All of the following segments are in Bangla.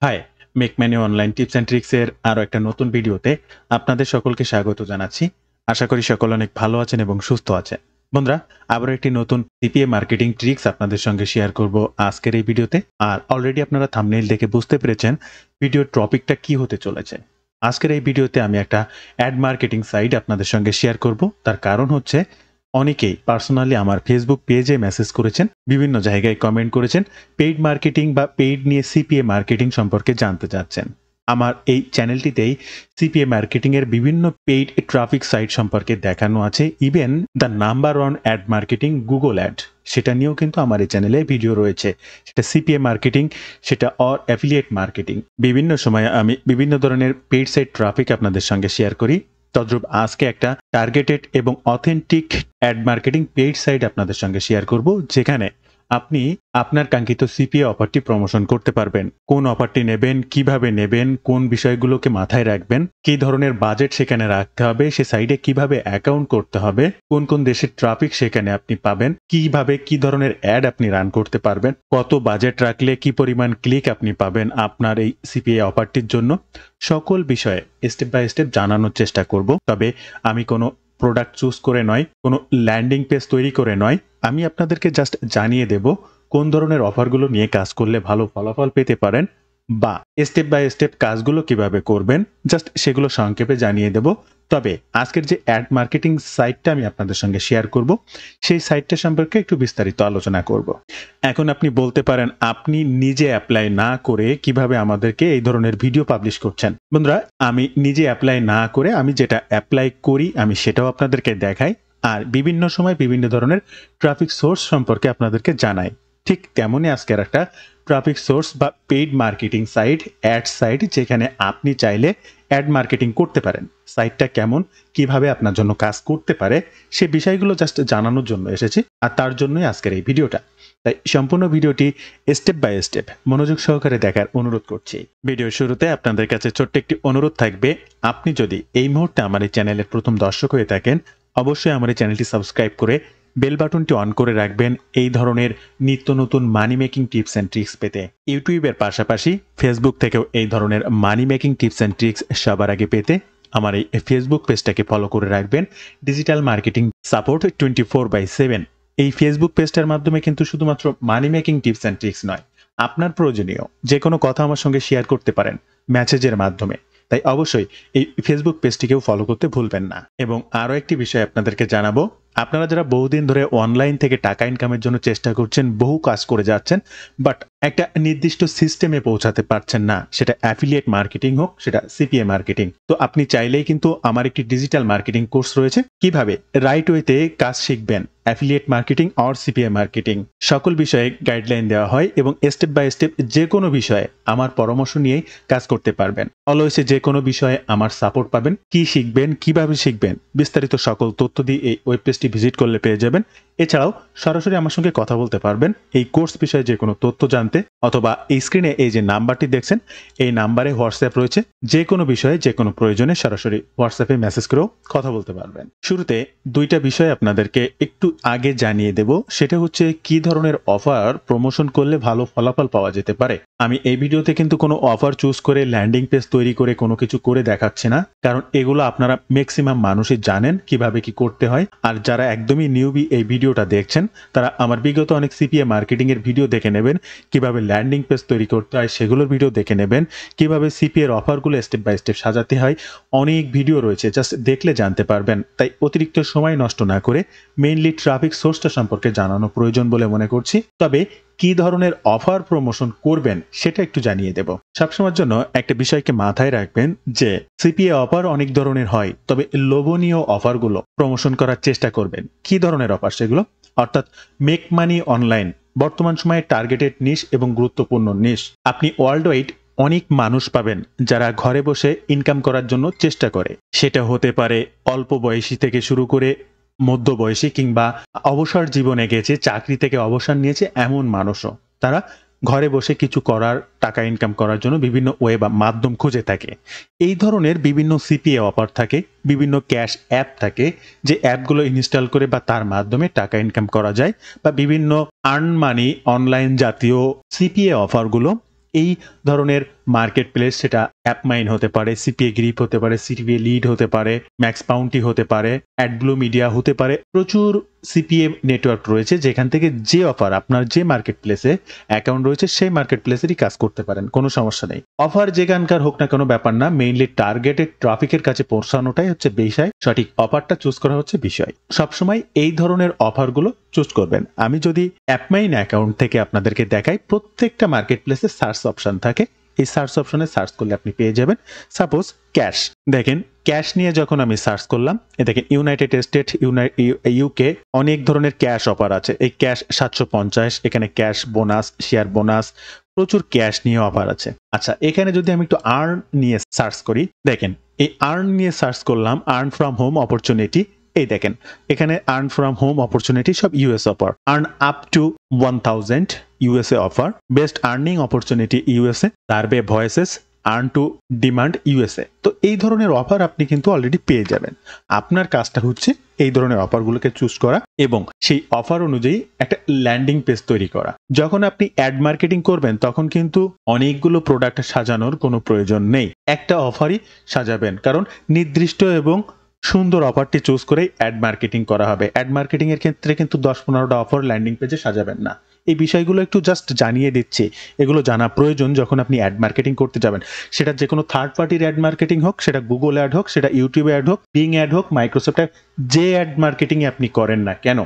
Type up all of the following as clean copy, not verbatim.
High, make money online tips and tricks এর আরো একটা নতুন ভিডিওতে আপনাদের সকলকে স্বাগত জানাচ্ছি। আশা করি সকলে অনেক ভালো আছেন এবং সুস্থ আছেন। বন্ধুরা, আবারও একটি নতুন সিপিএ মার্কেটিং ট্রিক্স আপনাদের সঙ্গে শেয়ার করব আজকের এই ভিডিওতে। আর অলরেডি আপনারা থাম্বনেইল দেখে বুঝতে পেরেছেন ভিডিওর টপিকটা কি হতে চলেছে। আজকের এই ভিডিওতে আমি একটা অ্যাড মার্কেটিং সাইট আপনাদের সঙ্গে শেয়ার করব। তার কারণ হচ্ছে অনেকেই পার্সোনালি আমার ফেসবুক পেজে মেসেজ করেছেন, বিভিন্ন জায়গায় কমেন্ট করেছেন, পেইড মার্কেটিং বা পেইড নিয়ে সিপিএ মার্কেটিং সম্পর্কে জানতে চাচ্ছেন। আমার এই চ্যানেলটিতেই সিপিএ মার্কেটিং এর বিভিন্ন পেইড ট্রাফিক সাইট সম্পর্কে দেখানো আছে। Even the number one add marketing Google ad, সেটা নিয়েও কিন্তু আমার এই চ্যানেলে ভিডিও রয়েছে। সেটা সিপিএ মার্কেটিং, সেটা অর অ্যাফিলিয়েট মার্কেটিং। বিভিন্ন সময়ে আমি বিভিন্ন ধরনের পেইড সাইট ট্রাফিক আপনাদের সঙ্গে শেয়ার করি। তদ্রূপ আজকে একটা টার্গেটেড এবং authentic ad marketing paid site আপনাদের সঙ্গে শেয়ার করব, যেখানে আপনি আপনার কাঙ্ক্ষিত সিপিএ অফারটি প্রমোশন করতে পারবেন। কোন অফারটি নেবেন, কিভাবে নেবেন, কোন বিষয়গুলোকে মাথায় রাখবেন, কি ধরনের বাজেট সেখানে রাখতে হবে, সে সাইটে কিভাবে অ্যাকাউন্ট করতে হবে, কোন কোন দেশের ট্রাফিক সেখানে আপনি পাবেন, কিভাবে কি ধরনের অ্যাড আপনি রান করতে পারবেন, কত বাজেট রাখলে কি পরিমাণ ক্লিক আপনি পাবেন আপনার এই সিপিএ অফারটির জন্য, সকল বিষয়ে স্টেপ বাই স্টেপ জানানোর চেষ্টা করব। তবে আমি কোনো প্রোডাক্ট চুজ করে নয়, কোনো ল্যান্ডিং পেজ তৈরি করে নয়, আমি আপনাদেরকে জাস্ট জানিয়ে দেব কোন ধরনের অফারগুলো নিয়ে কাজ করলে ভালো ফলাফল পেতে পারেন, বা স্টেপ বাই স্টেপ কাজগুলো কিভাবে করবেন, জাস্ট সেগুলো সংক্ষেপে জানিয়ে দেব। তবে আজকের যে অ্যাড মার্কেটিং সাইটটা আমি আপনাদের সঙ্গে শেয়ার করব, সেই সাইটটা সম্পর্কে একটু বিস্তারিত আলোচনা করব। এখন আপনি বলতে পারেন, আপনি নিজে অ্যাপ্লাই না করে কিভাবে আমাদেরকে এই ধরনের ভিডিও পাবলিশ করছেন? বন্ধুরা, আমি নিজে অ্যাপ্লাই না করে আমি যেটা অ্যাপ্লাই করি আমি সেটাও আপনাদেরকে দেখাই, আর বিভিন্ন সময় বিভিন্ন ধরনের ট্রাফিক সোর্স সম্পর্কে আপনাদেরকে জানাই। ঠিক তেমনই আজকের একটা ট্রাফিক সোর্স বা paid marketing site, ad site, যেখানে আপনি চাইলে অ্যাড মার্কেটিং করতে পারেন। সাইটটা কেমন, কিভাবে আপনার জন্য কাজ করতে পারে, সে বিষয়গুলো জাস্ট জানানোর জন্য এসেছি, আর তার জন্যই আজকের এই ভিডিওটা। তাই সম্পূর্ণ ভিডিওটি স্টেপ বাই স্টেপ মনোযোগ সহকারে দেখার অনুরোধ করছি। ভিডিওর শুরুতে আপনাদের কাছে ছোট্ট একটি অনুরোধ থাকবে, আপনি যদি এই মুহূর্তে আমার এই চ্যানেলের প্রথম দর্শক হয়ে থাকেন, অবশ্যই আমার এই চ্যানেলটি সাবস্ক্রাইব করে বেল বাটনটি অন করে রাখবেন এই ধরনের নিত্য নতুন মানি মেকিং টিপস অ্যান্ড ট্রিক্স পেতে। ইউটিউবের পাশাপাশি ফেসবুক থেকেও এই ধরনের মানি মেকিং টিপস অ্যান্ড ট্রিক্স সবার আগে পেতে আমার এই ফেসবুক পেজটাকে ফলো করে রাখবেন, ডিজিটাল মার্কেটিং সাপোর্ট 24/7। এই ফেসবুক পেজটার মাধ্যমে কিন্তু শুধুমাত্র মানি মেকিং টিপস অ্যান্ড ট্রিক্স নয়, আপনার প্রয়োজনীয় যে কোনো কথা আমার সঙ্গে শেয়ার করতে পারেন মেসেজের মাধ্যমে। তাই অবশ্যই এই ফেসবুক পেজটিকেও ফলো করতে ভুলবেন না। এবং আরও একটি বিষয় আপনাদেরকে জানাবো, আপনারা যারা বহুদিন ধরে অনলাইন থেকে টাকা ইনকামের জন্য চেষ্টা করছেন, বহু কাজ করে যাচ্ছেন, বাট একটা নির্দিষ্ট সিস্টেমে পৌঁছাতে পারছেন না, সেটা অ্যাফিলিয়েট মার্কেটিং হোক, সেটা সিপিএ মার্কেটিং, তো আপনি চাইলেই কিন্তু আমার একটি ডিজিটাল মার্কেটিং কোর্স রয়েছে, কিভাবে রাইট ওয়েতে কাজ শিখবেন affiliate marketing or CPA marketing, সকল বিষয়ে গাইডলাইন দেওয়া হয় এবং স্টেপ বাই স্টেপ যে কোনো বিষয়ে আমার পরামর্শ নিয়েই কাজ করতে পারবেন। অলওয়েজে যে কোনো বিষয়ে আমার সাপোর্ট পাবেন, কি শিখবেন, কিভাবে শিখবেন, বিস্তারিত সকল তথ্য দিয়ে এই ওয়েব পেজটি ভিজিট করলে পেয়ে যাবেন। এছাড়াও সরাসরি আমার সঙ্গে কথা বলতে পারবেন এই কোর্স বিষয়ে যে কোনো তথ্য জানতে, অথবা এই স্ক্রিনে এই যে নাম্বারটি দেখছেন, এই নাম্বারে হোয়াটসঅ্যাপ রয়েছে, যে কোনো বিষয়ে যে কোনো প্রয়োজনে সরাসরি হোয়াটসঅ্যাপে মেসেজ করেও কথা বলতে পারবেন। শুরুতে দুইটা বিষয় আপনাদেরকে একটু আগে জানিয়ে দেব, সেটা হচ্ছে কি ধরনের অফার প্রমোশন করলে ভালো ফলাফল পাওয়া যেতে পারে। আমি এই ভিডিওতে কিন্তু কোনো অফার চুজ করে ল্যান্ডিং পেজ তৈরি করে কোনো কিছু করে দেখাচ্ছি না, কারণ এগুলো আপনারা ম্যাক্সিমাম মানুষই জানেন কিভাবে কি করতে হয়। আর যারা একদমই নিউবি এই ভিডিওটা দেখছেন, তারা আমার বিগত অনেক সিপিএ মার্কেটিং এর ভিডিও দেখে নেবেন, কিভাবে ল্যান্ডিং পেজ তৈরি করতে হয় সেগুলোর ভিডিও দেখে নেবেন, কিভাবে সিপিএ এর অফারগুলো স্টেপ বাই স্টেপ সাজাতে হয়, অনেক ভিডিও রয়েছে, জাস্ট দেখলে জানতে পারবেন। তাই অতিরিক্ত সময় নষ্ট না করে মেইনলি ট্রাফিক সোর্সটা সম্পর্কে জানানো প্রয়োজন বলে মনে করছি। তবে কি ধরনের অফার প্রমোশন করবেন সেটা একটু জানিয়ে দেব। সবসময়ের জন্য একটা বিষয়কে মাথায় রাখবেন যে সিপিএ অফার অনেক ধরনের হয়, তবে লোভনীয় অফারগুলো প্রমোশন করার চেষ্টা করবেন। কি ধরনের অফার সেগুলো? অর্থাৎ মেক মানি অনলাইন বর্তমান সময়ে টার্গেটেড নিশ এবং গুরুত্বপূর্ণ নিশ। আপনি ওয়ার্ল্ড ওয়াইড অনেক মানুষ পাবেন যারা ঘরে বসে ইনকাম করার জন্য চেষ্টা করে। সেটা হতে পারে অল্প বয়সী থেকে শুরু করে মধ্যবয়সী, কিংবা অবসর জীবনে গেছে, চাকরি থেকে অবসর নিয়েছে এমন মানুষও। তারা ঘরে বসে কিছু করার, টাকা ইনকাম করার জন্য বিভিন্ন ওয়ে বা মাধ্যম খুঁজে থাকে। এই ধরনের বিভিন্ন সিপিএ অফার থাকে, বিভিন্ন ক্যাশ অ্যাপ থাকে, যে অ্যাপগুলো ইনস্টল করে বা তার মাধ্যমে টাকা ইনকাম করা যায়, বা বিভিন্ন আর্ন মানি অনলাইন জাতীয় সিপিএ অফারগুলো, এই ধরনের মার্কেট প্লেস, সেটা অ্যাপমাইন হতে পারে, সিপিএ গ্রিপ হতে পারে, সিপিএ লিড হতে পারে, ম্যাক্স বাউন্টি হতে পারে, অ্যাডব্লু মিডিয়া হতে পারে। প্রচুর সিপিএ নেটওয়ার্ক রয়েছে যেখান থেকে যে অফার আপনার যে মার্কেট প্লেসে অ্যাকাউন্ট রয়েছে সেই মার্কেট প্লেসেরই কাজ করতে পারেন, কোনো সমস্যা নেই। অফার যেখানকার হোক না কোনো ব্যাপার না, মেইনলি টার্গেটেড ট্রাফিকের কাছে পৌঁছানোটাই হচ্ছে বিষয়, সঠিক অফারটা চুজ করা হচ্ছে বিষয়। সবসময় এই ধরনের অফারগুলো চুজ করবেন। আমি যদি অ্যাপমাইন অ্যাকাউন্ট থেকে আপনাদেরকে দেখাই, প্রত্যেকটা মার্কেট প্লেসে সার্চ অপশন থাকে। এই সার্চ অপশনে সার্চ করলে আপনি পেয়ে যাবেন সাপোজ ক্যাশ। দেখেন ক্যাশ নিয়ে যখন আমি সার্চ করলাম, দেখেন ইউনাইটেড স্টেট, ইউকে অনেক ধরনের ক্যাশ অফার আছে। এই ক্যাশ 750, এখানে ক্যাশ বোনাস, শেয়ার বোনাস, প্রচুর ক্যাশ নিয়ে অফার আছে। আচ্ছা, এখানে যদি আমি একটু আর্ন নিয়ে সার্চ করি, দেখেন এই আর্ন নিয়ে সার্চ করলাম, আর্ন ফ্রম হোম অপরচুনিটি। এই দেখেন এখানে আর্ন ফ্রম হোম অপরচুনিটি সব US offer, earn up to 1000 USA offer, best earning opportunity USA, survey voices, earn two demand USA. তো এই ধরনের অফার আপনি কিন্তু অলরেডি পেয়ে যাবেন। আপনার কাজটা হচ্ছে এই ধরনের অফারগুলোকে চুজ করা এবং সেই অফার অনুযায়ী একটা ল্যান্ডিং পেজ তৈরি করা। যখন আপনি অ্যাড মার্কেটিং করবেন তখন কিন্তু অনেকগুলো প্রোডাক্ট সাজানোর কোনো প্রয়োজন নেই, একটা অফারই সাজাবেন, কারণ নির্দিষ্ট এবং সুন্দর অফারটি চুজ করেই অ্যাড মার্কেটিং করা হবে। অ্যাড মার্কেটিং এর ক্ষেত্রে কিন্তু 10-15টা অফার ল্যান্ডিং পেজে সাজাবেন না। এই বিষয়গুলো একটু জাস্ট জানিয়ে দিচ্ছি, এগুলো জানা প্রয়োজন যখন আপনি অ্যাড মার্কেটিং করতে যাবেন। সেটা যে কোনো থার্ড পার্টির অ্যাড মার্কেটিং হোক, সেটা গুগল অ্যাড হোক, সেটা ইউটিউব অ্যাড হোক, বিং অ্যাড হোক, মাইক্রোসফট অ্যাড, যে অ্যাড মার্কেটিং আপনি করেন না কেন,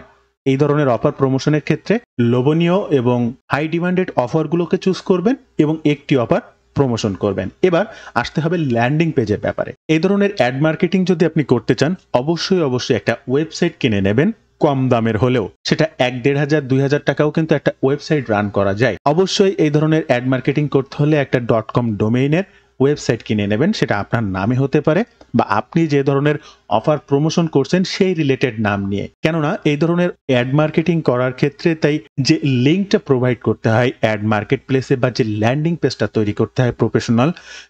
এই ধরনের অফার প্রমোশনের ক্ষেত্রে লোভনীয় এবং হাই ডিমান্ডেড অফারগুলোকে চুজ করবেন এবং একটি অফার প্রমোশন করবেন। এবার আসতে হবে ল্যান্ডিং পেজের ব্যাপারে। এই ধরনের অ্যাড মার্কেটিং যদি আপনি করতে চান, অবশ্যই একটা ওয়েবসাইট কিনে নেবেন, কম দামের হলেও। সেটা 1,500-2,000 টাকাও কিন্তু একটা ওয়েবসাইট রান করা যায়। অবশ্যই এই ধরনের অ্যাড মার্কেটিং করতে হলে একটা .com ডোমেইনের ওয়েবসাইট কিনে নেবেন, সেটা আপনার নামে হতে পারে বা আপনি যে ধরনের অফার প্রমোশন করছেন সেই রিলেটেড নাম নিয়ে। কেননা এই ধরনের অ্যাড মার্কেটিং করার ক্ষেত্রে তাই যে লিঙ্কটা প্রোভাইড করতে হয় অ্যাড মার্কেট প্লেসে বা যে ল্যান্ডিং পেজটা তৈরি করতে হয় প্রফেশনাল,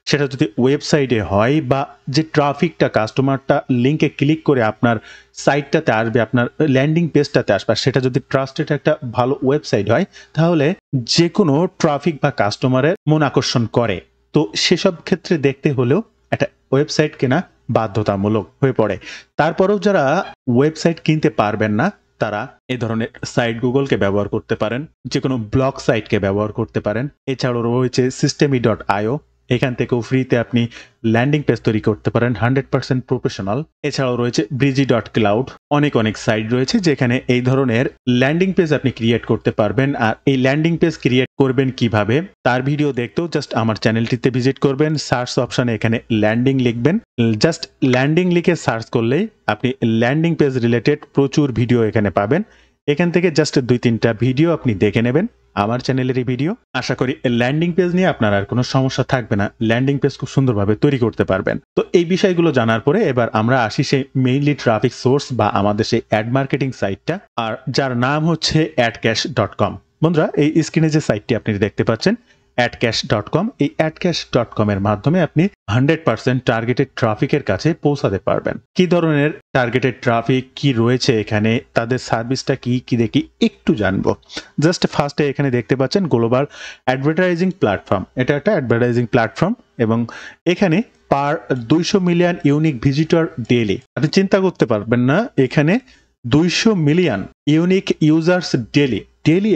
সেটা যদি ওয়েবসাইটে হয় বা যে ট্রাফিকটা কাস্টমারটা লিঙ্কে ক্লিক করে আপনার সাইটটাতে আসবে, আপনার ল্যান্ডিং পেজটাতে আসবে, সেটা যদি ট্রাস্টেড একটা ভালো ওয়েবসাইট হয় তাহলে যে কোনো ট্রাফিক বা কাস্টমারের মন আকর্ষণ করে। তো সেসব ক্ষেত্রে দেখতে হলেও একটা ওয়েবসাইট কেনা বাধ্যতামূলক হয়ে পড়ে। তারপরেও যারা ওয়েবসাইট কিনতে পারবেন না তারা এই ধরনের সাইট গুগলকে ব্যবহার করতে পারেন, যে কোনো ব্লগ সাইটকে ব্যবহার করতে পারেন। এছাড়াও রয়েছে systemy.io, এখান থেকেও ফ্রিতে আপনি ল্যান্ডিং পেজ তৈরি করতে পারেন 100% প্রফেশনাল। এছাড়াও রয়েছে breezy.cloud, অনেক সাইট রয়েছে যেখানে এই ধরনের ল্যান্ডিং পেজ আপনি ক্রিয়েট করতে পারবেন। আর এই ল্যান্ডিং পেজ ক্রিয়েট করবেন কিভাবে তার ভিডিও দেখতেও জাস্ট আমার চ্যানেলটিতে ভিজিট করবেন, সার্চ অপশনে এখানে ল্যান্ডিং লিখবেন, জাস্ট ল্যান্ডিং লিখে সার্চ করলেই আপনি ল্যান্ডিং পেজ রিলেটেড প্রচুর ভিডিও এখানে পাবেন। এখান থেকে জাস্ট 2-3টা ভিডিও আপনি দেখে নেবেন, আমার চ্যানেলেরই ভিডিও। আশা করি ল্যান্ডিং পেজ নিয়ে আপনার আর কোনো সমস্যা থাকবে না, ল্যান্ডিং পেজ খুব সুন্দরভাবে তৈরি করতে পারবেন। তো এই বিষয়গুলো জানার পরে এবার আমরা আসি সেই মেইনলি ট্রাফিক সোর্স বা আমাদের সেই অ্যাড মার্কেটিং সাইটটা, আর যার নাম হচ্ছে adcash.com। বন্ধুরা, এই স্ক্রিনে যে সাইটটি আপনি দেখতে পাচ্ছেন adcash.com, এই adcash.com এর মাধ্যমে আপনি 100% টার্গেটেড ট্রাফিকের কাছে পৌঁছাতে পারবেন। কি ধরনের টার্গেটেড ট্রাফিক কি রয়েছে এখানে, তাদের সার্ভিসটা কি দেখি একটু জানবো। জাস্ট ফার্স্টে এখানে দেখতে পাচ্ছেন গ্লোবাল অ্যাডভার্টাইজিং প্ল্যাটফর্ম, এটা একটা অ্যাডভার্টাইজিং প্ল্যাটফর্ম এবং এখানে পার 200 মিলিয়ন ইউনিক ভিজিটর ডেইলি। আপনি চিন্তা করতে পারবেন না, এখানে 200 মিলিয়ন ইউনিক ইউজার্স ডেইলি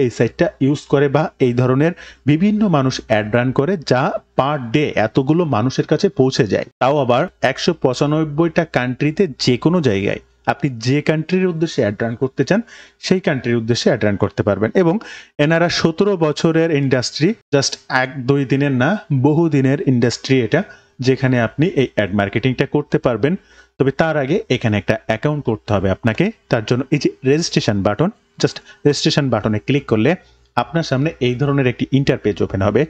এই সাইটটা ইউজ করে বা এই ধরনের বিভিন্ন মানুষ অ্যাড রান করে, যা পার ডে এতগুলো মানুষের কাছে পৌঁছে যায়। তাও আবার 195টা কান্ট্রিতে, যে কোনো জায়গায় আপনি যে কান্ট্রির উদ্দেশ্যে অ্যাড রান করতে চান সেই কান্ট্রির উদ্দেশ্যে অ্যাড রান করতে পারবেন। এবং এনারা 17 বছরের ইন্ডাস্ট্রি, জাস্ট 1-2 দিনের না, বহু দিনের ইন্ডাস্ট্রি এটা, যেখানে আপনি এই অ্যাড মার্কেটিংটা করতে পারবেন। তবে তার আগে এখানে একটা অ্যাকাউন্ট করতে হবে আপনাকে। তার জন্য এই যে রেজিস্ট্রেশন বাটন, জাস্ট রেজিস্ট্রেশন বাটনে ক্লিক করলে আপনার সামনে এই ধরনের একটি ইন্টারপেজ ওপেন হবে,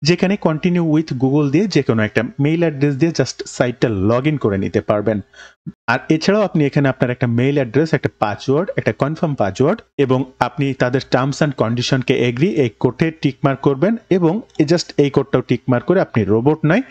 যেখানে কন্টিনিউ উইথ গুগল দিয়ে যে কোনো একটা মেইল অ্যাড্রেস দিয়ে জাস্ট সাইটটা লগ ইন করে নিতে পারবেন। আর এছাড়াও আপনি এখানে আপনার একটা মেইল অ্যাড্রেস, একটা পাসওয়ার্ড, একটা কনফার্ম পাসওয়ার্ড এবং আপনি তাদের টার্মস অ্যান্ড কন্ডিশনকে এগ্রি, এই কোডে টিকমার্ক করবেন এবং জাস্ট এই কোডটাও টিকমার্ক করে আপনি রোবট নয়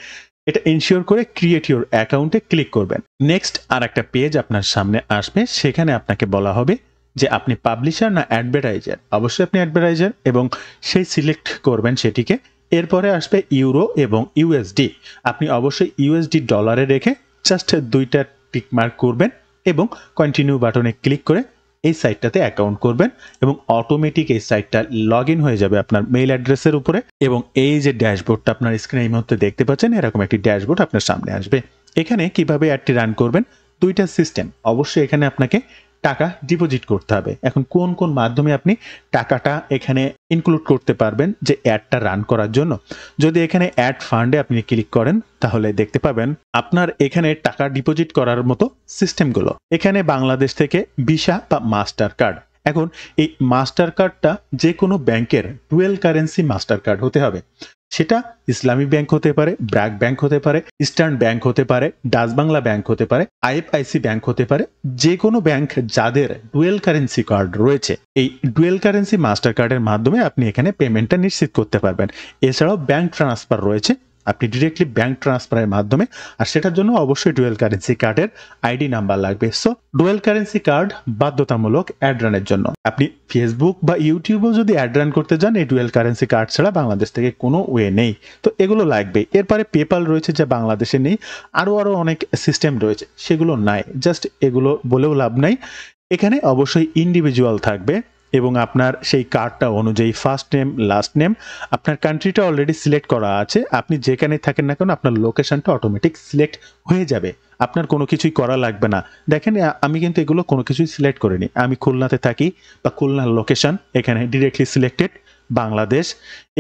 এটা এনশিওর করে ক্রিয়েট ইউর অ্যাকাউন্টে ক্লিক করবেন। নেক্সট আর একটা পেজ আপনার সামনে আসবে, সেখানে আপনাকে বলা হবে যে আপনি পাবলিশার না অ্যাডভার্টাইজার। অবশ্যই আপনি অ্যাডভার্টাইজার এবং সেই সিলেক্ট করবেন সেটিকে এরপরে আসবে ইউরো এবং ইউএসডি। আপনি অবশ্যই ইউএসডি ডলারে রেখে জাস্ট 2টা টিক মার্ক করবেন এবং কন্টিনিউ বাটনে ক্লিক করে এই সাইটটাতে অ্যাকাউন্ট করবেন এবং অটোমেটিক এই সাইটটা লগ ইন হয়ে যাবে আপনার মেইল অ্যাড্রেসের উপরে এবং এই যে ড্যাশবোর্ডটা আপনার স্ক্রিনে এই মুহূর্তে দেখতে পাচ্ছেন, এরকম একটি ড্যাশবোর্ড আপনার সামনে আসবে। এখানে কিভাবে অ্যাডটি রান করবেন, 2টা সিস্টেম। অবশ্যই এখানে আপনাকে টাকা ডিপোজিট করতে হবে। এখন কোন কোন মাধ্যমে আপনি টাকাটা এখানে ইনক্লুড করতে পারবেন যে অ্যাডটা রান করার জন্য, যদি এখানে অ্যাড ফান্ডে আপনি ক্লিক করেন তাহলে দেখতে পাবেন আপনার এখানে টাকা ডিপোজিট করার মতো সিস্টেমগুলো। এখানে বাংলাদেশ থেকে ভিসা বা মাস্টার কার্ড। এখন এই মাস্টার কার্ডটা যে কোনো ব্যাংকের ডুয়েল কারেন্সি মাস্টার কার্ড হতে হবে। সেটা ইসলামী ব্যাংক হতে পারে, ব্র্যাক ব্যাংক হতে পারে, ইস্টার্ন ব্যাংক হতে পারে, ডাচ বাংলা ব্যাংক হতে পারে, আইএফআইসি ব্যাংক হতে পারে। যে কোনো ব্যাংক যাদের ডুয়েল কারেন্সি কার্ড রয়েছে, এই ডুয়েল কারেন্সি মাস্টার কার্ডের মাধ্যমে আপনি এখানে পেমেন্টটা নিশ্চিত করতে পারবেন। এছাড়াও ব্যাংক ট্রান্সফার রয়েছে, আপনি ডিরেক্টলি ব্যাংক ট্রান্সফারের মাধ্যমে, আর সেটার জন্য অবশ্যই ডুয়েল কারেন্সি কার্ডের আইডি নাম্বার লাগবে। সো ডুয়েল কারেন্সি কার্ড বাধ্যতামূলক অ্যাড রানের জন্য। আপনি ফেসবুক বা ইউটিউবেও যদি অ্যাড রান করতে যান, এই ডুয়েল কারেন্সি কার্ড ছাড়া বাংলাদেশ থেকে কোনো ওয়ে নেই। তো এগুলো লাগবে। এরপরে পেপাল রয়েছে, যা বাংলাদেশে নেই। আরও অনেক সিস্টেম রয়েছে, সেগুলো নাই। জাস্ট এগুলো বলেও লাভ নাই। এখানে অবশ্যই ইন্ডিভিজুয়াল থাকবে এবং আপনার সেই কার্ডটা অনুযায়ী ফার্স্ট নেম, লাস্ট নেম, আপনার কান্ট্রিটা অলরেডি সিলেক্ট করা আছে। আপনি যেখানে থাকেন না কেন আপনার লোকেশনটা অটোমেটিক সিলেক্ট হয়ে যাবে, আপনার কোনো কিছুই করা লাগবে না। দেখেন আমি কিন্তু এগুলো কোনো কিছুই সিলেক্ট করিনি। আমি খুলনাতে থাকি বা খুলনার লোকেশন এখানে ডিরেক্টলি সিলেক্টেড বাংলাদেশ।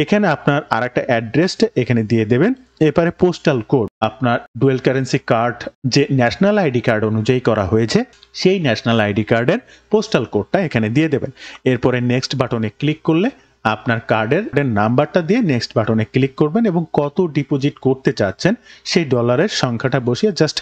এখানে আপনার আর একটা অ্যাড্রেসটা এখানে দিয়ে দেবেন। এরপরে পোস্টাল কোড, আপনার ডুয়েল কারেন্সি কার্ড যে ন্যাশনাল আইডি কার্ড অনুযায়ী করা হয়েছে সেই ন্যাশনাল আইডি কার্ডের পোস্টাল কোডটা এখানে দিয়ে দেবেন। এরপরে নেক্সট বাটনে ক্লিক করলে আপনার কার্ডের নাম্বারটা দিয়ে নেক্সট বাটনে ক্লিক করবেন এবং কত ডিপোজিট করতে চাচ্ছেন সেই ডলারের সংখ্যাটা বসিয়ে জাস্ট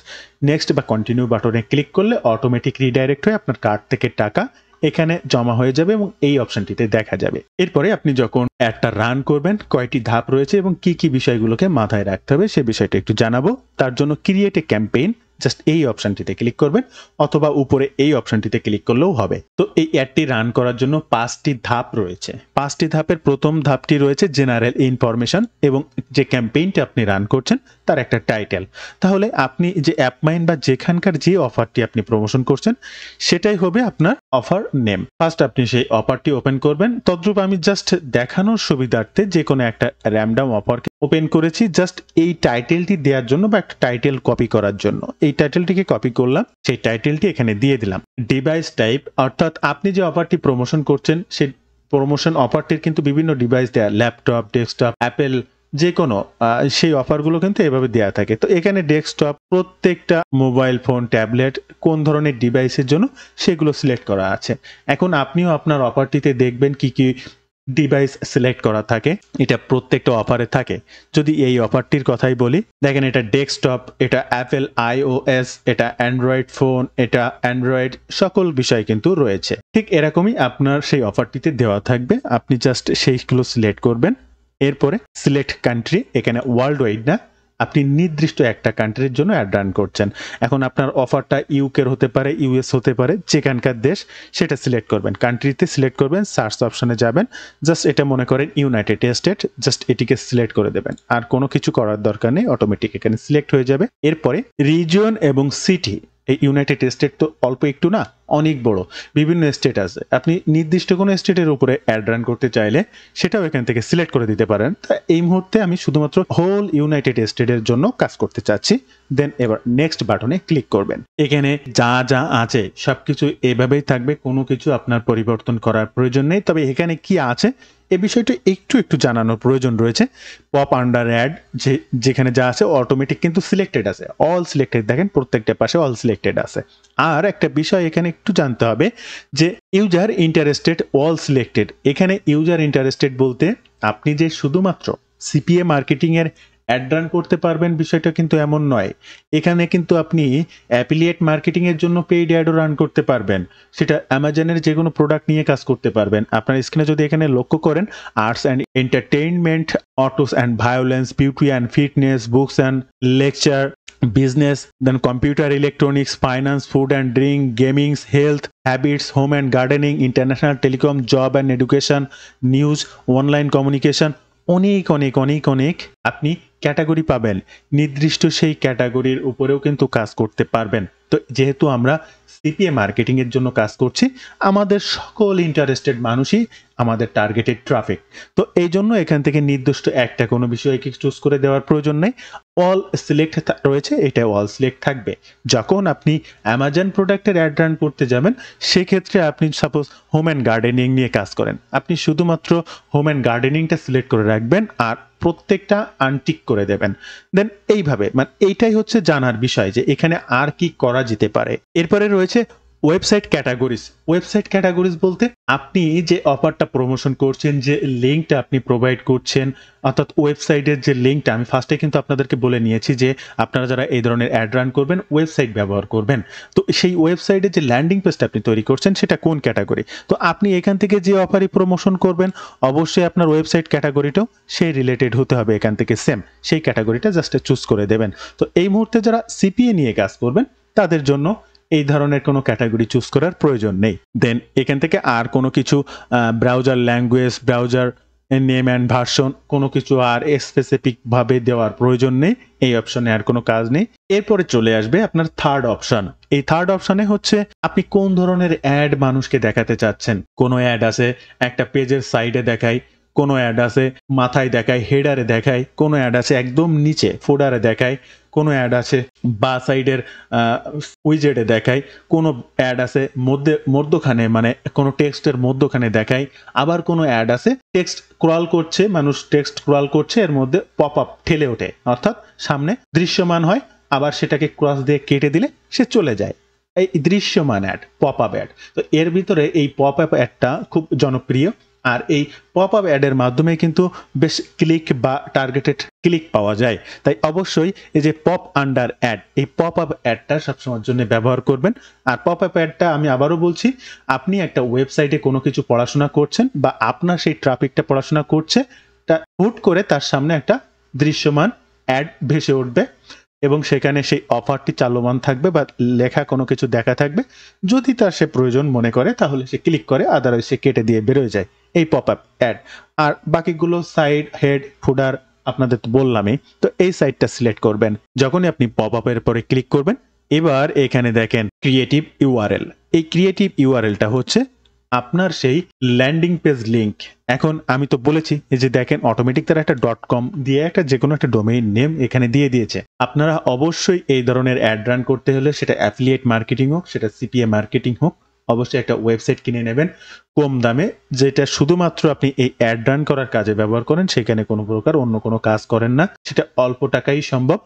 নেক্সট বা কন্টিনিউ বাটনে ক্লিক করলে অটোমেটিক রিডাইরেক্ট হয়ে আপনার কার্ড থেকে টাকা এখানে জমা হয়ে যাবে এবং এই অপশনটিতে দেখা যাবে। এরপরে আপনি যখন অ্যাডটা রান করবেন, কয়টি ধাপ রয়েছে এবং কি কি বিষয়গুলোকে মাথায় রাখতে হবে সে বিষয়টা একটু জানাবো। তার জন্য ক্রিয়েট এ ক্যাম্পেইন, জাস্ট এই অপশনটিতে ক্লিক করবেন অথবা উপরে এই অপশনটিতে ক্লিক করলেও হবে। তো এই অ্যাডটি রান করার জন্য 5টি ধাপ রয়েছে। 5টি ধাপের প্রথম ধাপটি রয়েছে জেনারেল ইনফরমেশন এবং যে ক্যাম্পেইনটি আপনি রান করছেন তার একটা টাইটেল। তাহলে আপনি যে অ্যাপমাইন বা যেখানকার যে অফারটি আপনি প্রমোশন করছেন সেটাই হবে আপনার অফার নেম। ফার্স্ট আপনি সেই অফারটি ওপেন করবেন। তদ্রূপ আমি জাস্ট দেখানোর সুবিধার্থে যে কোনো একটা র্যান্ডম অফারকে ওপেন করেছি জাস্ট এই টাইটেলটি দেওয়ার জন্য বা একটা টাইটেল কপি করার জন্য। এই টাইটেলটিকে কপি করলাম, সেই টাইটেলটি এখানে দিয়ে দিলাম। ডিভাইস টাইপ, অর্থাৎ আপনি যে অফারটি প্রমোশন করছেন সেই প্রমোশন অফারটির কিন্তু বিভিন্ন ডিভাইস দেয়া, ল্যাপটপ, ডেস্কটপ, অ্যাপেল, যে কোনো সেই অফারগুলো কিন্তু এভাবে দেওয়া থাকে। তো এখানে ডেস্কটপ, প্রত্যেকটা মোবাইল ফোন, ট্যাবলেট, কোন ধরনের ডিভাইসের জন্য সেগুলো সিলেক্ট করা আছে। এখন আপনিও আপনার অফারটিতে দেখবেন কি কি ডিভাইস সিলেক্ট করা থাকে, এটা প্রত্যেকটা অফারে থাকে। যদি এই অফারটির কথাই বলি, দেখেন এটা ডেস্কটপ, এটা অ্যাপেল আইওএস, এটা অ্যান্ড্রয়েড ফোন, এটা অ্যান্ড্রয়েড, সকল বিষয় কিন্তু রয়েছে। ঠিক এরকমই আপনার সেই অফারটিতে দেওয়া থাকবে, আপনি জাস্ট সেইগুলো সিলেক্ট করবেন। এরপরে সিলেক্ট কান্ট্রি, এখানে ওয়ার্ল্ড ওয়াইড না, আপনি নির্দিষ্ট একটা কান্ট্রির জন্য অ্যাড রান করছেন। এখন আপনার অফারটা ইউকের হতে পারে, ইউএস হতে পারে, যেখানকার দেশ সেটা সিলেক্ট করবেন। কান্ট্রিতে সিলেক্ট করবেন, সার্চ অপশনে যাবেন, জাস্ট এটা মনে করেন ইউনাইটেড স্টেট, জাস্ট এটিকে সিলেক্ট করে দেবেন। আর কোনো কিছু করার দরকার নেই, অটোমেটিক এখানে সিলেক্ট হয়ে যাবে। এরপরে রিজিয়ন এবং সিটি, এই ইউনাইটেড স্টেট তো অল্প একটু না, অনেক বড়, বিভিন্ন স্টেট আছে। আপনি নির্দিষ্ট কোনো স্টেটের উপরে অ্যাড রান করতে চাইলে সেটাও এখান থেকে সিলেক্ট করে দিতে পারেন। তা এই মুহূর্তে আমি শুধুমাত্র হোল ইউনাইটেড স্টেটের জন্য কাজ করতে চাচ্ছি। দেন এবার নেক্সট বাটনে ক্লিক করবেন। এখানে যা যা আছে সবকিছু এভাবেই থাকবে, কোনো কিছু আপনার পরিবর্তন করার প্রয়োজন নেই। তবে এখানে কি আছে এই বিষয়টা একটু জানানোর প্রয়োজন রয়েছে। পপ আন্ডার অ্যাড, যেখানে যা আছে অটোমেটিক কিন্তু সিলেক্টেড আছে, অল সিলেক্টেড, দেখেন প্রত্যেকটা পাশে অল সিলেক্টেড আছে। আর একটা বিষয় এখানে একটু জানতে হবে যে ইউজার ইন্টারেস্টেড অল সিলেক্টেড। এখানে ইউজার ইন্টারেস্টেড বলতে আপনি যে শুধুমাত্র সিপিএ মার্কেটিং এর অ্যাড রান করতে পারবেন বিষয়টা কিন্তু এমন নয়। এখানে কিন্তু আপনি অ্যাফিলিয়েট মার্কেটিং এর জন্য পেইড অ্যাডও রান করতে পারবেন, সেটা অ্যামাজনের যে কোনো প্রোডাক্ট নিয়ে কাজ করতে পারবেন। আপনার স্ক্রিনে যদি এখানে লক্ষ্য করেন, arts and entertainment, autos and violence, beauty and fitness, books and lecture, business, then computer electronics, finance, food and drink, gaming, health, habits, home and gardening, international telecom, job and education, news, online communication, অনেক অনেক অনেক অনেক আপনি ক্যাটাগরি পাবেন, নির্দিষ্ট সেই ক্যাটাগরির উপরেও কিন্তু কাজ করতে পারবেন। তো যেহেতু আমরা সিপিএ মার্কেটিং এর জন্য কাজ করছি, আমাদের সকল ইন্টারেস্টেড মানুষই আমাদের টার্গেটেড ট্রাফিক। তো এই জন্য এখান থেকে নির্দিষ্ট একটা কোনো বিষয়কে চুজ করে দেওয়ার প্রয়োজন নেই। অল সিলেক্ট রয়েছে, এটা অল সিলেক্ট থাকবে। যখন আপনি অ্যামাজন প্রোডাক্টের অ্যাড রান করতে যাবেন, সেক্ষেত্রে আপনি সাপোজ হোম অ্যান্ড গার্ডেনিং নিয়ে কাজ করেন, আপনি শুধুমাত্র হোম অ্যান্ড গার্ডেনিংটা সিলেক্ট করে রাখবেন আর প্রত্যেকটা আনটিক করে দেবেন। দেন এইভাবে মানে এইটাই হচ্ছে জানার বিষয় যে এখানে আর কি করা যেতে পারে। এরপরে রয়েছে ওয়েবসাইট ক্যাটাগরিজ। ওয়েবসাইট ক্যাটাগরিজ বলতে আপনি যে অফারটা প্রমোশন করছেন, যে লিঙ্কটা আপনি প্রোভাইড করছেন, অর্থাৎ ওয়েবসাইটের যে লিঙ্কটা, আমি ফার্স্টে কিন্তু আপনাদেরকে বলে নিয়েছি যে আপনারা যারা এই ধরনের অ্যাড রান করবেন ওয়েবসাইট ব্যবহার করবেন। তো সেই ওয়েবসাইটে যে ল্যান্ডিং পেজটা আপনি তৈরি করছেন সেটা কোন ক্যাটাগরি, তো আপনি এখান থেকে যে অফারই প্রমোশন করবেন অবশ্যই আপনার ওয়েবসাইট ক্যাটাগরিটাও সেই রিলেটেড হতে হবে, এখান থেকে সেম সেই ক্যাটাগরিটা জাস্ট চুজ করে দেবেন। তো এই মুহূর্তে যারা সিপিএ নিয়ে কাজ করবেন তাদের জন্য এই ধরনের কোনো ক্যাটাগরি চুজ করার প্রয়োজন নেই। দেন এখান থেকে আর কোনো কিছু browser language, browser name and version কোনো কিছু আর স্পেসিফিক ভাবে দেওয়ার প্রয়োজন নেই, এই অপশনে আর কোনো কাজ নেই। এরপরে চলে আসবে আপনার থার্ড অপশন। এই থার্ড অপশনে হচ্ছে আপনি কোন ধরনের অ্যাড মানুষকে দেখাতে চাচ্ছেন। কোনো অ্যাড আছে একটা পেজের সাইডে দেখায়, কোনো অ্যাড আছে মাথায় দেখায়, হেডারে দেখায়, কোনো অ্যাড আছে একদম নিচে ফোডারে দেখায়, কোনো অ্যাড আছে বা সাইডের উইজেটে দেখায়, কোনো অ্যাড আছে মধ্যখানে মানে কোনো টেক্সটের মধ্যখানে দেখায়, আবার কোনো অ্যাড আছে টেক্সট ক্রল করছে, মানুষ টেক্সট ক্রল করছে, এর মধ্যে পপ আপ ঠেলে ওঠে, অর্থাৎ সামনে দৃশ্যমান হয়, আবার সেটাকে ক্রস দিয়ে কেটে দিলে সে চলে যায়। এই দৃশ্যমান অ্যাড, পপ আপ অ্যাড। তো এর ভিতরে এই পপ আপ অ্যাডটা খুব জনপ্রিয়, আর এই পপ আপ অ্যাডের মাধ্যমে কিন্তু বেশ ক্লিক বা টার্গেটেড ক্লিক পাওয়া যায়। তাই অবশ্যই এই যে পপ আন্ডার অ্যাড, এই পপ আপ অ্যাডটা সবসময়ের জন্য ব্যবহার করবেন। আর পপ আপ অ্যাডটা আমি আবারও বলছি, আপনি একটা ওয়েবসাইটে কোনো কিছু পড়াশোনা করছেন বা আপনার সেই ট্রাফিকটা পড়াশোনা করছে, তা হুট করে তার সামনে একটা দৃশ্যমান অ্যাড ভেসে উঠবে এবং সেখানে সেই অফারটি চালমান থাকবে বা লেখা কোনো কিছু দেখা থাকবে। যদি তার সে প্রয়োজন মনে করে তাহলে সে ক্লিক করে, আদারওয়াইজ সে কেটে দিয়ে বেরোয় যায়, এই পপ আপ অ্যাড। আর বাকিগুলো সাইড, হেড, ফুডার আপনাদের তো বললামই। তো এই সাইডটা সিলেক্ট করবেন। যখনই আপনি পপ আপের পরে ক্লিক করবেন, এবার এখানে দেখেন ক্রিয়েটিভ ইউআরএল। এই ক্রিয়েটিভ ইউআরএলটা হচ্ছে আপনার সেই ল্যান্ডিং পেজ লিংক। এখন আমি তো বলেছি এই যে দেখেন অটোমেটিক তারা একটা .com দিয়ে একটা যে কোনো একটা ডোমেইন নেম এখানে দিয়ে দিয়েছে। আপনারা অবশ্যই এই ধরনের অ্যাড রান করতে হলে, সেটা অ্যাফিলিয়েট মার্কেটিং হোক, সেটা সিপিএ মার্কেটিং হোক, অবশ্যই একটা ওয়েবসাইট কিনে নেবেন কম দামে, যেটা শুধুমাত্র আপনি এই অ্যাড রান করার কাজে ব্যবহার করেন, সেখানে কোনো প্রকার অন্য কোনো কাজ করেন না, সেটা অল্প টাকাই সম্ভব।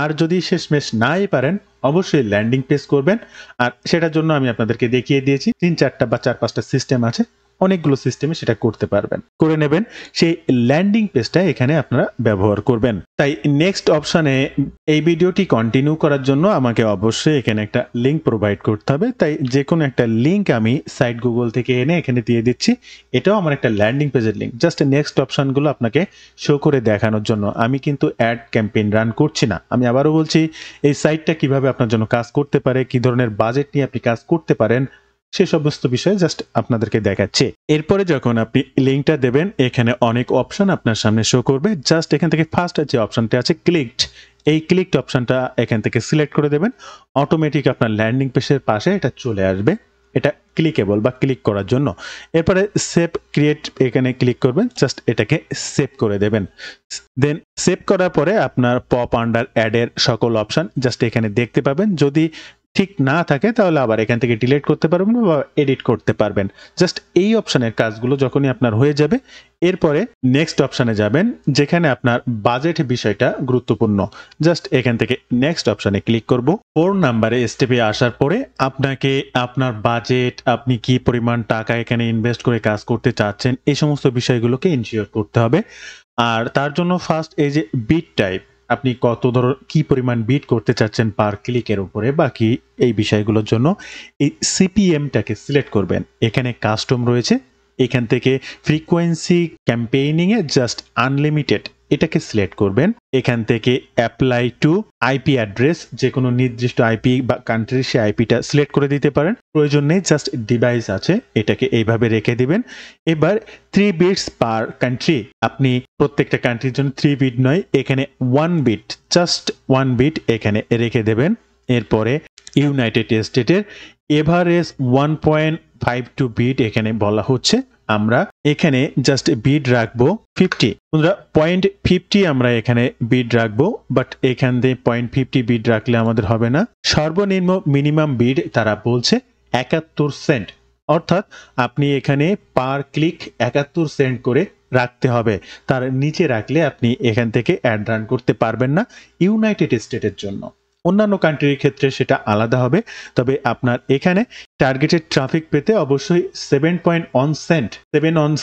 আর যদি শেষমেশ নাই পারেন অবশ্যই ল্যান্ডিং পেজ করবেন। আর সেটার জন্য আমি আপনাদেরকে দেখিয়ে দিয়েছি 3-4টা বা 4-5টা সিস্টেম আছে, অনেকগুলো সিস্টেমে সেটা করতে পারবেন, করে নেবেন। সেই ল্যান্ডিং পেজটা এখানে আপনারা ব্যবহার করবেন। তাই নেক্সট অপশনে এই ভিডিওটি কন্টিনিউ করার জন্য আমাকে অবশ্যই এখানে একটা লিঙ্ক প্রোভাইড করতে হবে। তাই যে কোনো একটা লিঙ্ক আমি সাইট গুগল থেকে এনে এখানে দিয়ে দিচ্ছি। এটাও আমার একটা ল্যান্ডিং পেজের লিঙ্ক, জাস্ট নেক্সট অপশনগুলো আপনাকে শো করে দেখানোর জন্য। আমি কিন্তু অ্যাড ক্যাম্পেইন রান করছি না। আমি আবারও বলছি এই সাইটটা কিভাবে আপনার জন্য কাজ করতে পারে, কি ধরনের বাজেট নিয়ে আপনি কাজ করতে পারেন, সে সমস্ত বিষয়ে জাস্ট আপনাদেরকে দেখাচ্ছে। এরপরে যখন আপনি লিঙ্কটা দেবেন, এখানে অনেক অপশন আপনার সামনে শো করবে। জাস্ট এখান থেকে ফার্স্ট যে অপশনটা আছে ক্লিকড, এই ক্লিকড অপশনটা এখান থেকে সিলেক্ট করে দেবেন। অটোমেটিক আপনার ল্যান্ডিং পেজের পাশে এটা চলে আসবে, এটা ক্লিকেবল বা ক্লিক করার জন্য। এরপরে সেভ ক্রিয়েট এখানে ক্লিক করবেন, জাস্ট এটাকে সেভ করে দেবেন। দেন সেভ করার পরে আপনার পপ আন্ডার অ্যাডের সকল অপশন জাস্ট এখানে দেখতে পাবেন। যদি ঠিক না থাকে তাহলে আবার এখান থেকে ডিলিট করতে পারবেন বা এডিট করতে পারবেন। জাস্ট এই অপশনের কাজগুলো যখনই আপনার হয়ে যাবে, এরপরে নেক্সট অপশনে যাবেন যেখানে আপনার বাজেট বিষয়টা গুরুত্বপূর্ণ। জাস্ট এখান থেকে নেক্সট অপশনে ক্লিক করব। 4 নাম্বারে স্টেপে আসার পরে আপনাকে আপনার বাজেট, আপনি কি পরিমাণ টাকা এখানে ইনভেস্ট করে কাজ করতে চাচ্ছেন, এই সমস্ত বিষয়গুলোকে ইনশিওর করতে হবে। আর তার জন্য ফার্স্ট এই যে বিট টাইপ, আপনি কত কি পরিমাণ বিট করতে চাচ্ছেন পার ক্লিকের উপরে, বাকি এই বিষয়গুলোর জন্য এই সিপিএমটাকে সিলেক্ট করবেন। এখানে কাস্টম রয়েছে, এখান থেকে ফ্রিকোয়েন্সি ক্যাম্পেইনিং এ জাস্ট আনলিমিটেড এটাকে সিলেক্ট করবেন। এখান থেকে অ্যাপ্লাই টু আইপি অ্যাড্রেস, যে কোনো নির্দিষ্ট আইপি বা কান্ট্রির সে আইপিটা সিলেক্ট করে দিতে পারেন, প্রয়োজন নেই, জাস্ট ডিভাইস আছে এটাকে এইভাবে রেখে দিবেন। এবার 3 বিটস পার কান্ট্রি, আপনি প্রত্যেকটা কান্ট্রির জন্য 3 বিট নয়, এখানে 1 বিট, জাস্ট 1 বিট এখানে রেখে দেবেন। এরপরে ইউনাইটেড স্টেটের এভারেজ 1.52 বিট এখানে বলা হচ্ছে, আমরা এখানে জাস্ট বিট রাখবো 50। বন্ধুরা 0.50 আমরা এখানে বিট রাখবো, বাট এখান থেকে 0.50 বিট রাখলে আমাদের হবে না। সর্বনিম্ন মিনিমাম বিট তারা বলছে 71 সেন্ট, অর্থাৎ আপনি এখানে পার ক্লিক 71 সেন্ট করে রাখতে হবে। তার নিচে রাখলে আপনি এখান থেকে অ্যাড রান করতে পারবেন না ইউনাইটেড স্টেটের জন্য। অন্যান্য কান্ট্রির ক্ষেত্রে সেটা আলাদা হবে। তবে আপনার এখানে টার্গেটেড ট্রাফিক পেতে অবশ্যই 7.1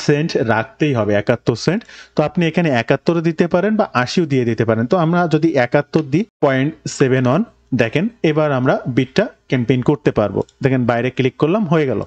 সেন্ট রাখতেই হবে, 71 সেন্ট। তো আপনি এখানে 71 দিতে পারেন বা 80ও দিয়ে দিতে পারেন। তো আমরা যদি 71 দিই 0.71, দেখেন এবার আমরা বিটটা ক্যাম্পেইন করতে পারবো। দেখেন বাইরে ক্লিক করলাম, হয়ে গেল।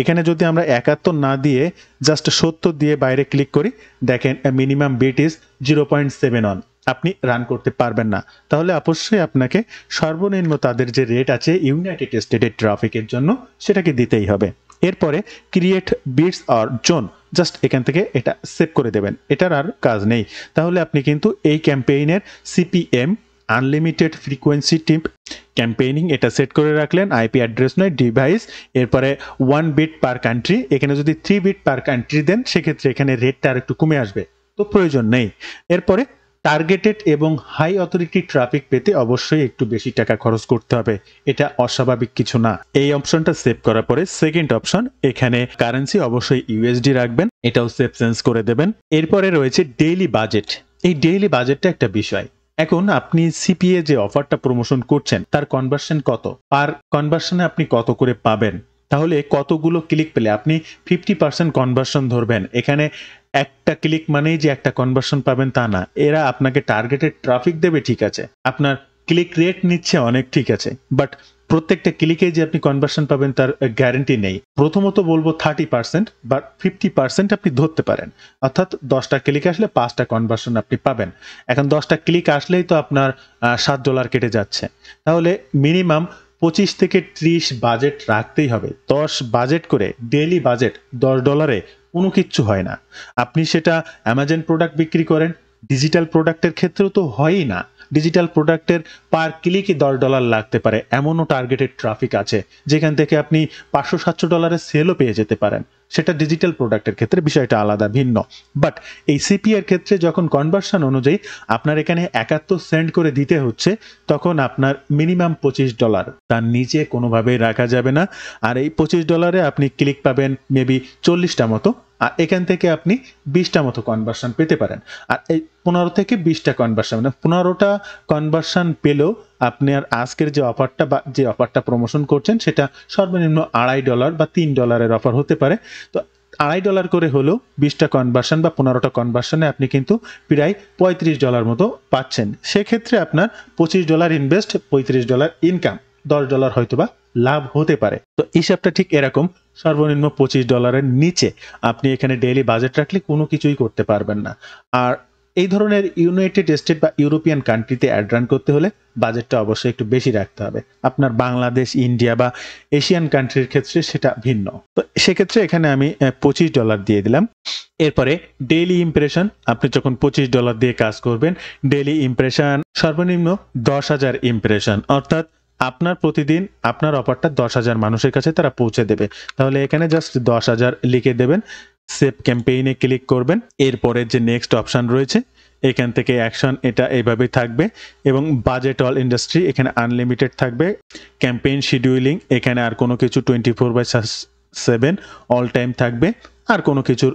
এখানে যদি আমরা 71 না দিয়ে জাস্ট 70 দিয়ে বাইরে ক্লিক করি, দেখেন মিনিমাম বিট ইজ 0.71, আপনি রান করতে পারবেন না। তাহলে অবশ্যই আপনাকে সর্বনিম্ন তাদের যে রেট আছে ইউনাইটেড স্টেটের ট্রাফিকের জন্য সেটাকে দিতেই হবে। এরপরে create bits or zone, just এখান থেকে এটা সেভ করে দেবেন, এটার আর কাজ নেই। তাহলে আপনি কিন্তু এই ক্যাম্পেইনের সিপিএম আনলিমিটেড ফ্রিকোয়েন্সি টিপ ক্যাম্পেইনিং এটা সেট করে রাখলেন, আইপি অ্যাড্রেস নয়, ডিভাইস। এরপরে 1 বিট পার কান্ট্রি, এখানে যদি 3 বিট পার কান্ট্রি দেন সেক্ষেত্রে এখানে রেটটা আর একটু কমে আসবে, তো প্রয়োজন নেই। এরপরে টার্গেটেড এবং হাই অথরিটি ট্রাফিক পেতে অবশ্যই একটু বেশি টাকা খরচ করতে হবে, এটা অস্বাভাবিক কিছু না। এই অপশনটা সেভ করার পরে সেকেন্ড অপশন, এখানে কারেন্সি অবশ্যই ইউএসডি রাখবেন, এটাও সেভ চেঞ্জ করে দেবেন। এরপরে রয়েছে ডেইলি বাজেট। এই ডেইলি বাজেটটা একটা বিষয়। এখন আপনি সিপিএ যে অফারটা প্রমোশন করছেন তার কনভার্সন কত, আর কনভার্সনে আপনি কত করে পাবেন, তাহলে কতগুলো ক্লিক পেলে আপনি 50% কনভার্সন ধরবেন। এখানে একটা ক্লিক মানেই যে একটা কনভার্সন পাবেন তা না, এরা আপনাকে টার্গেটেড ট্রাফিক দেবে, ঠিক আছে, আপনার ক্লিক রেট নিচ্ছে অনেক, ঠিক আছে, বাট প্রত্যেকটা ক্লিকে যে আপনি কনভার্সন পাবেন তার গ্যারান্টি নেই। প্রথমত বলবো 30% বা 50% আপনি ধরতে পারেন, অর্থাৎ 10টা ক্লিক আসলে 5টা কনভার্সন আপনি পাবেন। এখন 10টা ক্লিক আসলেই তো আপনার $7 কেটে যাচ্ছে, তাহলে মিনিমাম 25 থেকে 30 বাজেট রাখতেই হবে। 10 বাজেট করে ডেইলি বাজেট $10 কোনো কিচ্ছু হয় না। আপনি সেটা অ্যামাজন প্রোডাক্ট বিক্রি করেন, ডিজিটাল প্রোডাক্টের ক্ষেত্রেও তো হয়ই না। ডিজিটাল প্রোডাক্টের পার ক্লিকই $10 লাগতে পারে, এমনও টার্গেটেড ট্রাফিক আছে যেখান থেকে আপনি $500-700 সেলও পেয়ে যেতে পারেন। সেটা ডিজিটাল প্রোডাক্টের ক্ষেত্রে বিষয়টা আলাদা, ভিন্ন। বাট এই সিপি এর ক্ষেত্রে যখন কনভার্সন অনুযায়ী আপনার এখানে 71 সেন্ট করে দিতে হচ্ছে, তখন আপনার মিনিমাম $25, তার নিচে কোনোভাবেই রাখা যাবে না। আর এই $25 আপনি ক্লিক পাবেন মেবি 40টা মতো, আর এখান থেকে আপনি 20টা মতো কনভার্সন পেতে পারেন। আর এই 15 থেকে 20টা কনভার্সন, মানে 15টা কনভার্সন পেলেও আপনার আজকের যে অফারটা বা যে অফারটা প্রমোশন করছেন সেটা সর্বনিম্ন $2.5 বা $3 অফার হতে পারে। তো $2.5 করে হলেও 20টা কনভার্সন বা 15টা কনভার্সনে আপনি কিন্তু প্রায় $35 মতো পাচ্ছেন। সেক্ষেত্রে আপনার $25 ইনভেস্ট, $35 ইনকাম, $10 হয়তোবা লাভ হতে পারে। তো হিসাবটা ঠিক এরকম, সর্বনিম্ন $25 নিচে আপনি এখানে ডেইলি বাজেট রাখলে কোনো কিছুই করতে পারবেন না। আর এই ধরনের ইউনাইটেড স্টেট বা ইউরোপিয়ান কান্ট্রিতে অ্যাড রান করতে হলে বাজেটটা অবশ্যই একটু বেশি রাখতে হবে। আপনার বাংলাদেশ, ইন্ডিয়া বা এশিয়ান কান্ট্রির ক্ষেত্রে সেটা ভিন্ন। তো সেক্ষেত্রে এখানে আমি $25 দিয়ে দিলাম। এরপরে ডেইলি ইমপ্রেশন, আপনি যখন $25 দিয়ে কাজ করবেন, ডেইলি ইমপ্রেশন সর্বনিম্ন 10,000 ইমপ্রেশন, অর্থাৎ আপনার প্রতিদিন আপনার অফারটা 10,000 মানুষের কাছে তারা পৌঁছে দেবে। তাহলে এখানে জাস্ট 10,000 লিখে দেবেন, সেভ ক্যাম্পেইনে ক্লিক করবেন। এরপরে যে নেক্সট অপশন রয়েছে এখান থেকে অ্যাকশন, এটা এইভাবেই থাকবে এবং বাজেট অল ইন্ডাস্ট্রি এখানে আনলিমিটেড থাকবে। ক্যাম্পেইন শিডিউলিং এখানে আর কোনো কিছু 24/7 অল টাইম থাকবে, আর কোনো কিছুর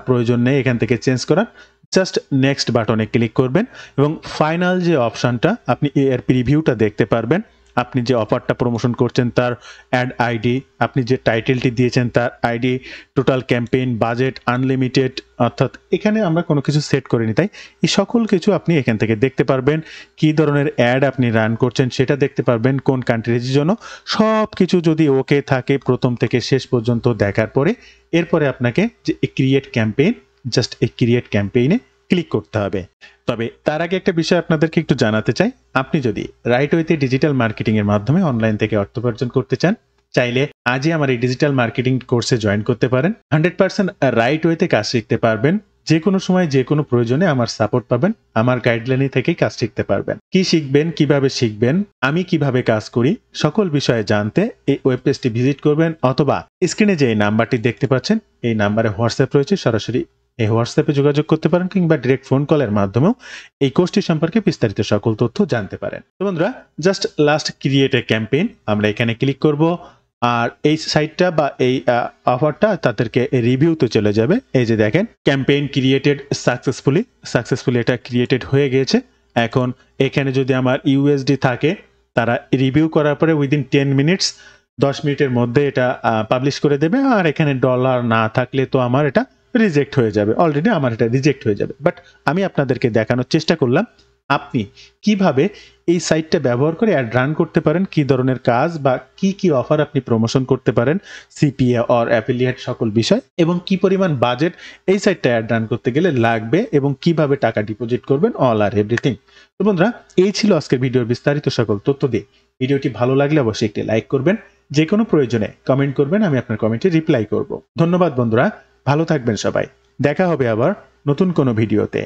প্রয়োজন নেই এখান থেকে চেঞ্জ করার। জাস্ট নেক্সট বাটনে ক্লিক করবেন এবং ফাইনাল যে অপশনটা আপনি এর প্রিভিউটা দেখতে পারবেন। আপনি যে অফারটা প্রমোশন করছেন তার অ্যাড আইডি, আপনি যে টাইটেলটি দিয়েছেন তার ID, total campaign, budget, unlimited, অর্থাৎ এখানে আমরা কোনো কিছু সেট করিনি, তাই এই সকল কিছু আপনি এখান থেকে দেখতে পারবেন। কী ধরনের অ্যাড আপনি রান করছেন সেটা দেখতে পারবেন, কোন কান্ট্রির জন্য। সব কিছু যদি ওকে থাকে প্রথম থেকে শেষ পর্যন্ত দেখার পরে এরপরে আপনাকে যে ক্রিয়েট ক্যাম্পেইন, জাস্ট এই ক্রিয়েট ক্যাম্পেইনে ক্লিক করতে হবে। তবে তার আগে একটা বিষয় আপনাদেরকে একটু জানাতে চাই, আপনি যদি রাইট ওয়েতে ডিজিটাল মার্কেটিং এর মাধ্যমে অনলাইন থেকে অর্থ উপার্জন করতে চান, চাইলে আজই আমার এই ডিজিটাল মার্কেটিং কোর্সে জয়েন করতে পারেন। 100% রাইট ওয়েতে কাজ শিখতে পারবেন। যে কোনো সময় যে কোনো প্রয়োজনে আমার সাপোর্ট পাবেন। আমার গাইডলাইনে থেকেই কাজ শিখতে পারবেন। কি শিখবেন, কিভাবে শিখবেন, আমি কিভাবে কাজ করি, সকল বিষয়ে জানতে এই ওয়েব পেজটি ভিজিট করবেন, অথবা স্ক্রিনে যে এই নাম্বারটি দেখতে পাচ্ছেন এই নাম্বারে হোয়াটসঅ্যাপ রয়েছে, সরাসরি এই হোয়াটসঅ্যাপে যোগাযোগ করতে পারেন, কিংবা ডিরেক্ট ফোন কলের মাধ্যমেও এই কোর্সটি সম্পর্কে বিস্তারিত সকল তথ্য জানতে পারেন। তো বন্ধুরা, just last create a campaign আমরা এখানে ক্লিক করব, আর এই সাইটটা বা এই অফারটা তাদেরকে রিভিউতে চলে যাবে। এই যে দেখেন, ক্যাম্পেইন ক্রিয়েটেড সাকসেসফুলি এটা ক্রিয়েটেড হয়ে গিয়েছে। এখন এখানে যদি আমার ইউএসডি থাকে, তারা রিভিউ করার পরে উইদিন 10 মিনিটস 10 মিনিটের মধ্যে এটা পাবলিশ করে দেবে। আর এখানে ডলার না থাকলে তো আমার এটা রিজেক্ট হয়ে যাবে। অলরেডি আমার এটা রিজেক্ট হয়ে যাবে, বাট আমি আপনাদেরকে দেখানোর চেষ্টা করলাম আপনি কিভাবে এই সাইটটা ব্যবহার করে অ্যাড রান করতে পারেন, কি ধরনের কাজ বা কি অফার আপনি প্রমোশন করতে পারেন, সিপিএ অর অ্যাফিলিয়েট সকল বিষয়, এবং কি পরিমাণ বাজেট এই সাইটটা অ্যাড রান করতে গেলে লাগবে, এবং কিভাবে টাকা ডিপোজিট করবেন, অল আর এভরিথিং। তো বন্ধুরা, এই ছিল আজকের ভিডিওর বিস্তারিত সকল তথ্য দিয়ে। ভিডিওটি ভালো লাগলে অবশ্যই একটি লাইক করবেন, যে কোনো প্রয়োজনে কমেন্ট করবেন, আমি আপনার কমেন্টে রিপ্লাই করব। ধন্যবাদ বন্ধুরা, ভালো থাকবেন সবাই। দেখা হবে আবার নতুন কোনো ভিডিওতে।